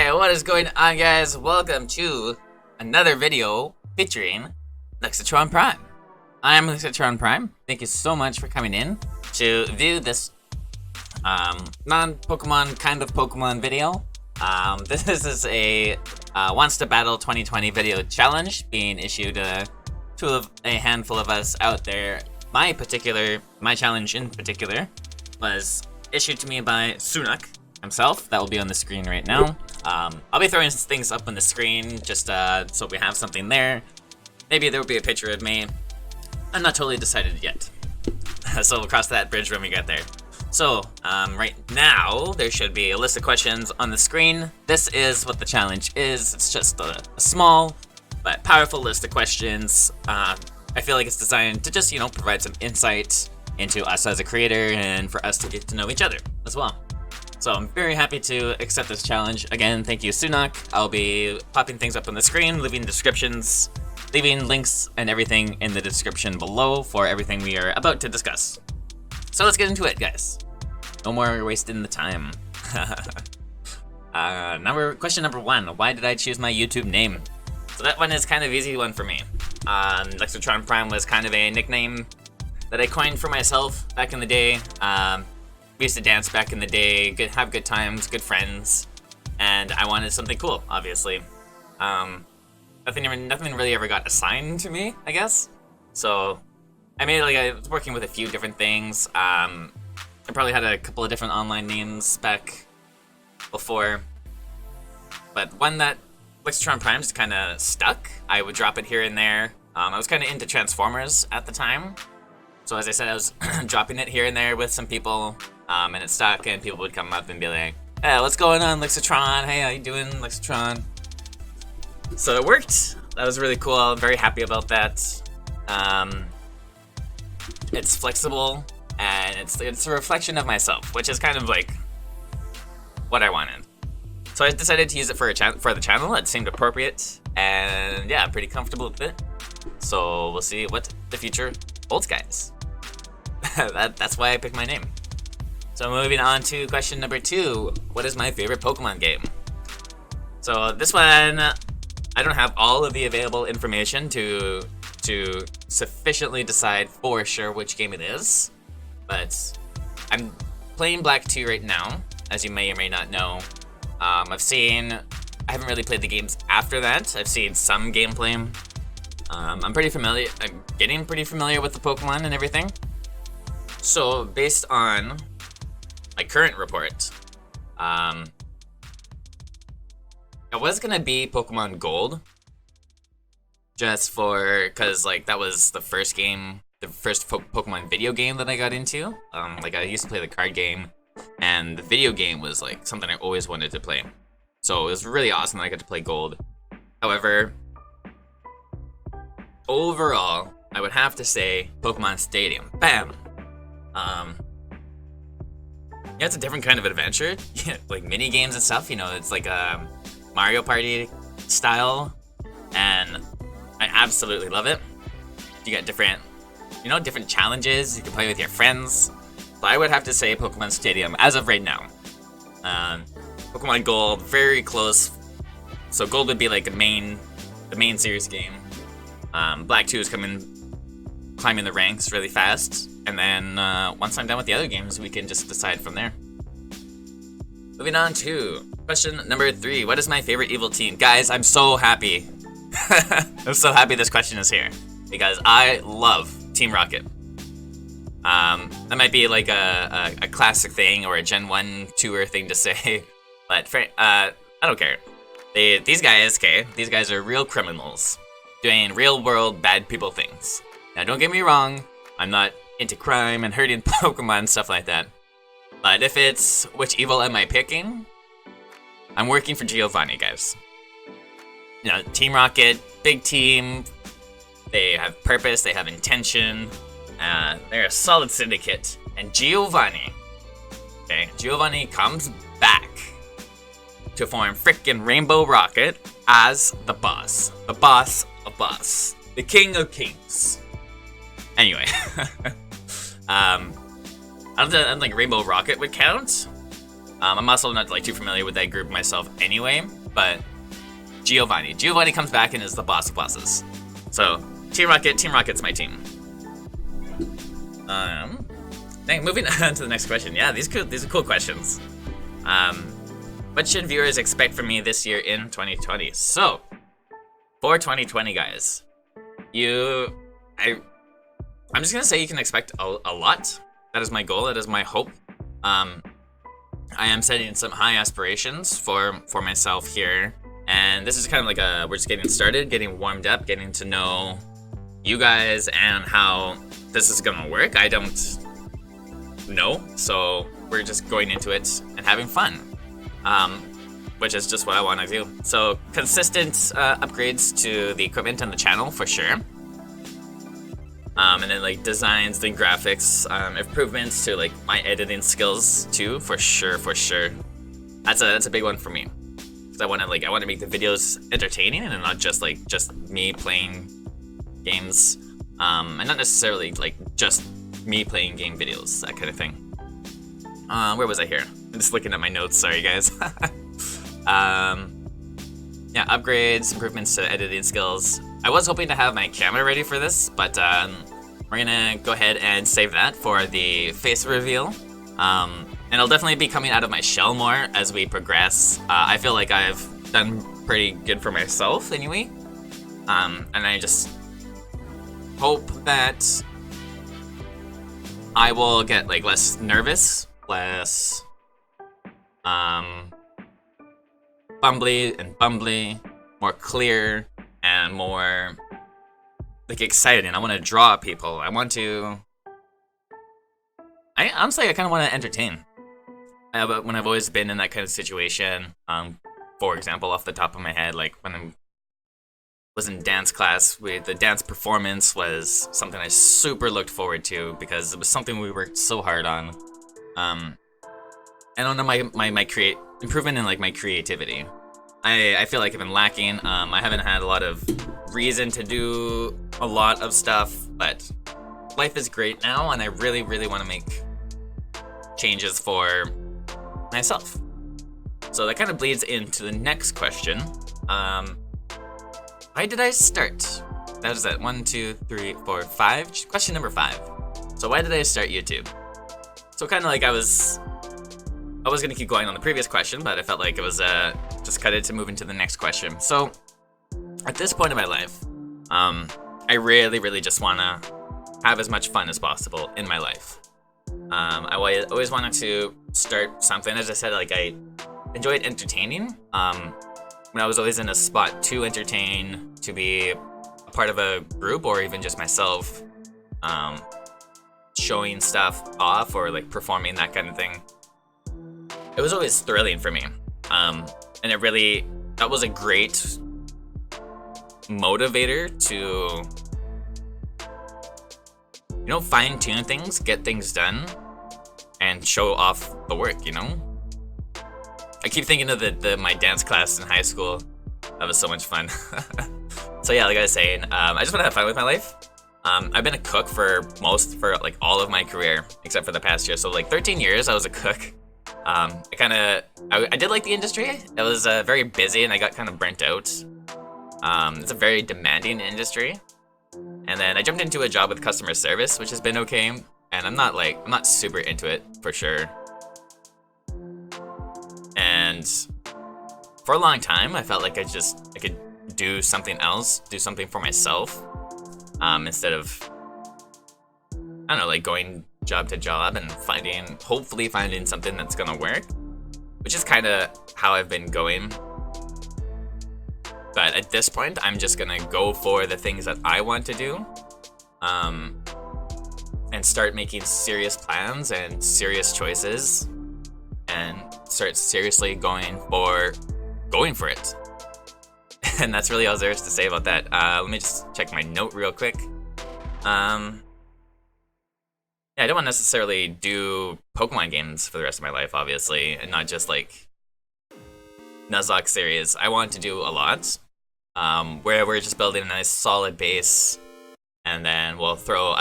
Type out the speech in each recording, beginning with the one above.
Hey, what is going on, guys? Welcome to another video featuring LexatronPrime. I'm LexatronPrime. Thank you so much for coming in to view this non-Pokemon kind of Pokemon video. This is a Wants to Battle 2020 video challenge being issued to a handful of us out there. My challenge in particular was issued to me by Sunaak himself. That will be on the screen right now. I'll be throwing things up on the screen just so we have something there. Maybe there will be a picture of me. I'm not totally decided yet. So we'll cross that bridge when we get there. So, right now, there should be a list of questions on the screen. This is what the challenge is. It's just a small but powerful list of questions. I feel like it's designed to just, provide some insight into us as a creator and for us to get to know each other as well. So I'm very happy to accept this challenge. Again, thank you, Sunaak. I'll be popping things up on the screen, leaving links and everything in the description below for everything we are about to discuss. So let's get into it, guys. No more wasting the time. Question number 1. Why did I choose my YouTube name? So that one is kind of easy one for me. LexatronPrime was kind of a nickname that I coined for myself back in the day. We used to dance back in the day, have good times, good friends, and I wanted something cool, obviously. Nothing really ever got assigned to me, I guess. So I was working with a few different things. I probably had a couple of different online names back before, but one that LexatronPrime just kind of stuck. I would drop it here and there. I was kind of into Transformers at the time. So as I said, I was dropping it here and there with some people, and it stuck, and people would come up and be like, "Hey, what's going on, Lexatron? Hey, how you doing, Lexatron?" So it worked. That was really cool. I'm very happy about that. It's flexible, and it's a reflection of myself, which is kind of like what I wanted. So I decided to use it for the channel. It seemed appropriate, and yeah, I'm pretty comfortable with it. So we'll see what the future holds, guys. That's why I picked my name. So moving on to question number 2. What is my favorite Pokemon game? So this one, I don't have all of the available information to sufficiently decide for sure which game it is. But I'm playing Black 2 right now, as you may or may not know. I haven't really played the games after that. I've seen some gameplay. I'm getting pretty familiar with the Pokemon and everything. So based on my current report, it was gonna be Pokemon Gold, just because that was the first Pokemon video game that I got into. I used to play the card game, and the video game was something I always wanted to play. So it was really awesome that I got to play Gold. However, overall, I would have to say Pokemon Stadium. Bam! It's a different kind of adventure. Like mini games and stuff, it's like a Mario Party style, and I absolutely love it. You get different challenges. You can play with your friends. But I would have to say Pokemon Stadium as of right now. Pokemon Gold, very close. So Gold would be like the main series game. Black 2 is climbing the ranks really fast, and then once I'm done with the other games, we can just decide from there. Moving on to question number 3. What is my favorite evil team? Guys, I'm so happy. I'm so happy this question is here, because I love Team Rocket. That might be like a classic thing or a Gen 1 tour thing to say, but I don't care. These guys are real criminals doing real world bad people things. Now don't get me wrong, I'm not into crime and hurting Pokemon and stuff like that. But if it's which evil am I picking, I'm working for Giovanni, guys. Team Rocket, big team. They have purpose, they have intention. They're a solid syndicate. And Giovanni comes back to form frickin' Rainbow Rocket as the boss. The boss of boss. The king of kings. Anyway, I don't think Rainbow Rocket would count, I'm also not like too familiar with that group myself anyway, but Giovanni comes back and is the boss of bosses. So Team Rocket's my team. Moving on to the next question. Yeah, these are cool questions. What should viewers expect from me this year in 2020? So, for 2020, guys, I'm just gonna say you can expect a lot. That is my goal. That is my hope. I am setting some high aspirations for myself here, and this is kind of like we're just getting started, getting warmed up, getting to know you guys and how this is gonna work. I don't know, so we're just going into it and having fun, which is just what I want to do. So consistent upgrades to the equipment and the channel for sure. And then like designs, then graphics, improvements to like my editing skills too, for sure. That's a big one for me, because I want to make the videos entertaining and not just me playing games, and not necessarily like just me playing game videos, that kind of thing. Where was I here? I'm just looking at my notes. Sorry, guys. Yeah, upgrades, improvements to editing skills. I was hoping to have my camera ready for this, but we're gonna go ahead and save that for the face reveal. And I'll definitely be coming out of my shell more as we progress. I feel like I've done pretty good for myself anyway. And I just hope that I will get like less nervous, less bumbly, more clear, and more like exciting. I want to draw people. Honestly, I kind of want to entertain. But when I've always been in that kind of situation, for example, off the top of my head, like when I was in dance class, the dance performance was something I super looked forward to because it was something we worked so hard on. I don't know, my improvement in like my creativity. I feel like I've been lacking. I haven't had a lot of reason to do a lot of stuff, but life is great now, and I really want to make changes for myself. So that kind of bleeds into the next question. Why did I start? That was at 1, 2, 3, 4, 5. Question number 5. So why did I start YouTube? So kind of like I was gonna keep going on the previous question, but I felt like it was just cut it to move into the next question. So at this point in my life, I really just wanna have as much fun as possible in my life. I always wanted to start something. As I said, like I enjoyed entertaining. When I was always in a spot to entertain, to be a part of a group, or even just myself, showing stuff off or like performing, that kind of thing. It was always thrilling for me. And that was a great motivator to, fine-tune things, get things done, and show off the work, I keep thinking of my dance class in high school. That was so much fun. So yeah, like I was saying, I just want to have fun with my life. I've been a cook for like all of my career, except for the past year. So like 13 years I was a cook. I did like the industry. It was very busy, and I got kind of burnt out. It's a very demanding industry. And then I jumped into a job with customer service, which has been okay. And I'm not super into it, for sure. And for a long time, I felt like I could do something else, do something for myself, instead of, I don't know, like going job to job and hopefully finding something that's gonna work, which is kind of how I've been going. But at this point, I'm just gonna go for the things that I want to do, and start making serious plans and serious choices, and start seriously going for it. And that's really all there is to say about that. Let me just check my note real quick. Yeah, I don't want to necessarily do Pokemon games for the rest of my life, obviously, and not just like Nuzlocke series. I want to do a lot, where we're just building a nice solid base, and then we'll throw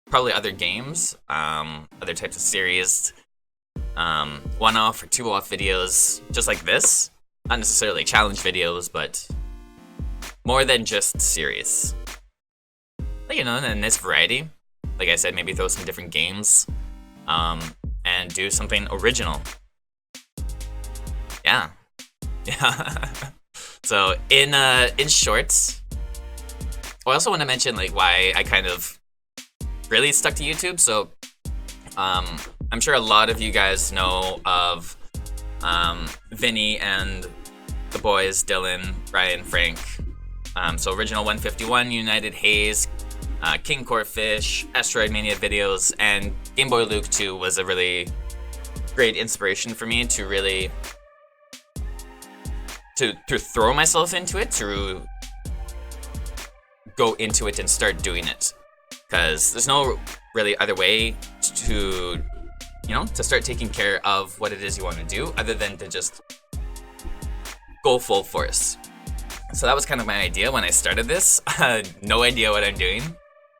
probably other games, other types of series 1-off or 2-off videos, just like this. Not necessarily challenge videos, but more than just series. But you know, a nice variety. Like I said, maybe throw some different games, and do something original. Yeah. So in short, I also want to mention like why I kind of really stuck to YouTube. So I'm sure a lot of you guys know of Vinny and the boys, Dylan, Ryan, Frank. So Original 151, United Haze, King Corefish, Asteroid Mania videos, and Game Boy Luke 2 was a really great inspiration for me to really to throw myself into it, to go into it and start doing it. Because there's no really other way to, you know, to start taking care of what it is you want to do other than to just go full force. So that was kind of my idea when I started this. No idea what I'm doing.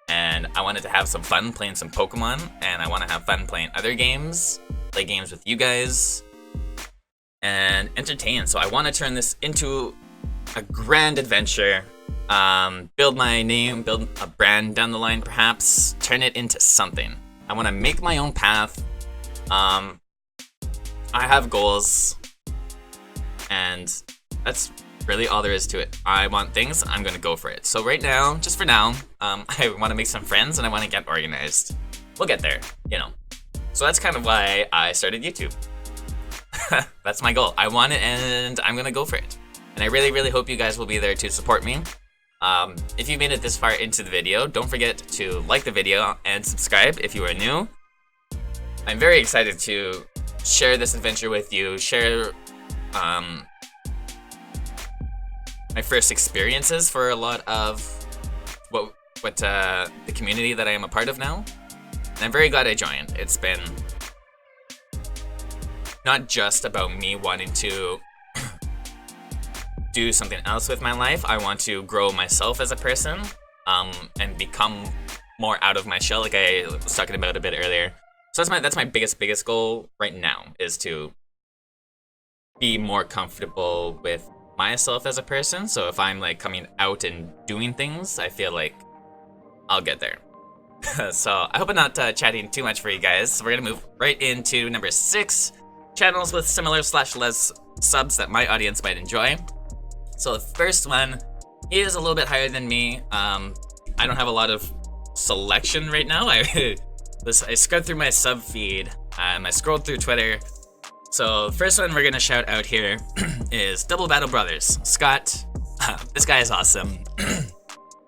And I wanted to have some fun playing some Pokemon, and I want to have fun playing other games, play games with you guys, and entertain. So I want to turn this into a grand adventure, build my name, build a brand down the line perhaps, turn it into something. I want to make my own path. I have goals, and that's really all there is to it. I want things, I'm gonna go for it. So right now, just for now, I want to make some friends and I want to get organized. We'll get there, you know. So that's kind of why I started YouTube. That's my goal. I want it and I'm gonna go for it. And I really, really hope you guys will be there to support me. If you made it this far into the video, don't forget to like the video and subscribe if you are new. I'm very excited to share this adventure with you, share my first experiences for a lot of what the community that I am a part of now. And I'm very glad I joined. It's been not just about me wanting to do something else with my life. I want to grow myself as a person, and become more out of my shell, like I was talking about a bit earlier. So that's my biggest goal right now, is to be more comfortable with myself as a person. So if I'm like coming out and doing things, I feel like I'll get there. So I hope I'm not chatting too much for you guys. So we're gonna move right into number 6, channels with similar / less subs that my audience might enjoy. So the first one is a little bit higher than me. I don't have a lot of selection right now. I scrubbed through my sub feed. I scrolled through Twitter. So the first one we're gonna shout out here is Double Battle Brothers. Scott, this guy is awesome.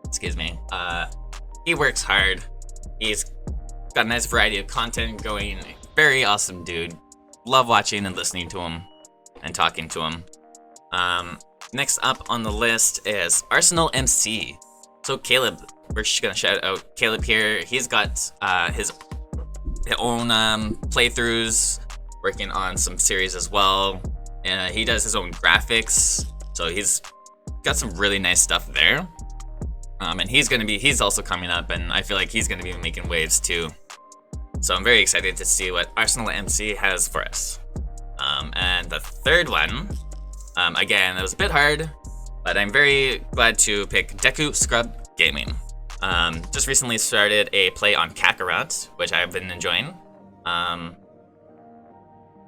Excuse me. He works hard. He's got a nice variety of content going. Very awesome dude. Love watching and listening to him and talking to him. Next up on the list is ArsenalMC. So Caleb, we're just gonna shout out Caleb here. He's got his own playthroughs, working on some series as well. And he does his own graphics, so he's got some really nice stuff there. And he's also coming up, and I feel like he's gonna be making waves too. So I'm very excited to see what ArsenalMC has for us. And the third one, again, it was a bit hard, but I'm very glad to pick DekuScrubGaming. Just recently started a play on Kakarot, which I've been enjoying.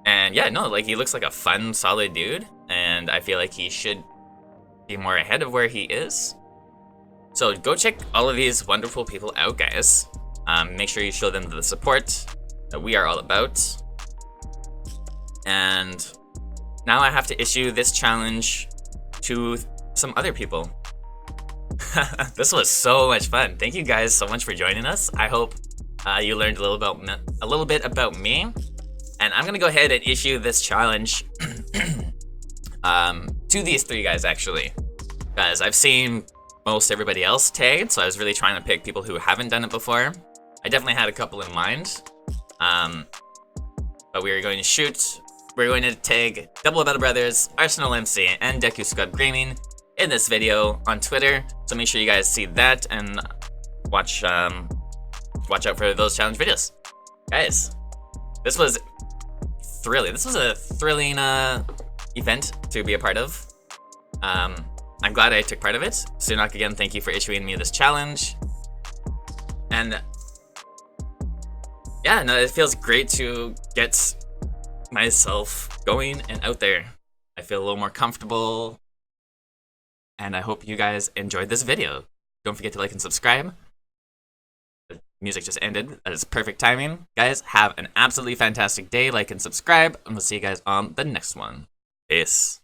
And yeah, no, like he looks like a fun, solid dude, and I feel like he should be more ahead of where he is. So go check all of these wonderful people out, guys. Make sure you show them the support that we are all about. And now I have to issue this challenge to some other people. This was so much fun. Thank you guys so much for joining us. I hope you learned a little bit about me. And I'm gonna go ahead and issue this challenge to these 3 guys, actually. Guys, I've seen most everybody else tagged, so I was really trying to pick people who haven't done it before. I definitely had a couple in mind. But we're going to tag Double Battle Brothers, ArsenalMC, and DekuScrubGaming in this video on Twitter. So make sure you guys see that and watch out for those challenge videos. Guys, this was thrilling. This was a thrilling event to be a part of. I'm glad I took part of it. Sunaak, again, thank you for issuing me this challenge. And yeah, no, it feels great to get myself going and out there. I feel a little more comfortable, and I hope you guys enjoyed this video. Don't forget to like and subscribe. The music just ended. That is perfect timing. Guys, have an absolutely fantastic day. Like and subscribe, and we'll see you guys on the next one. Peace.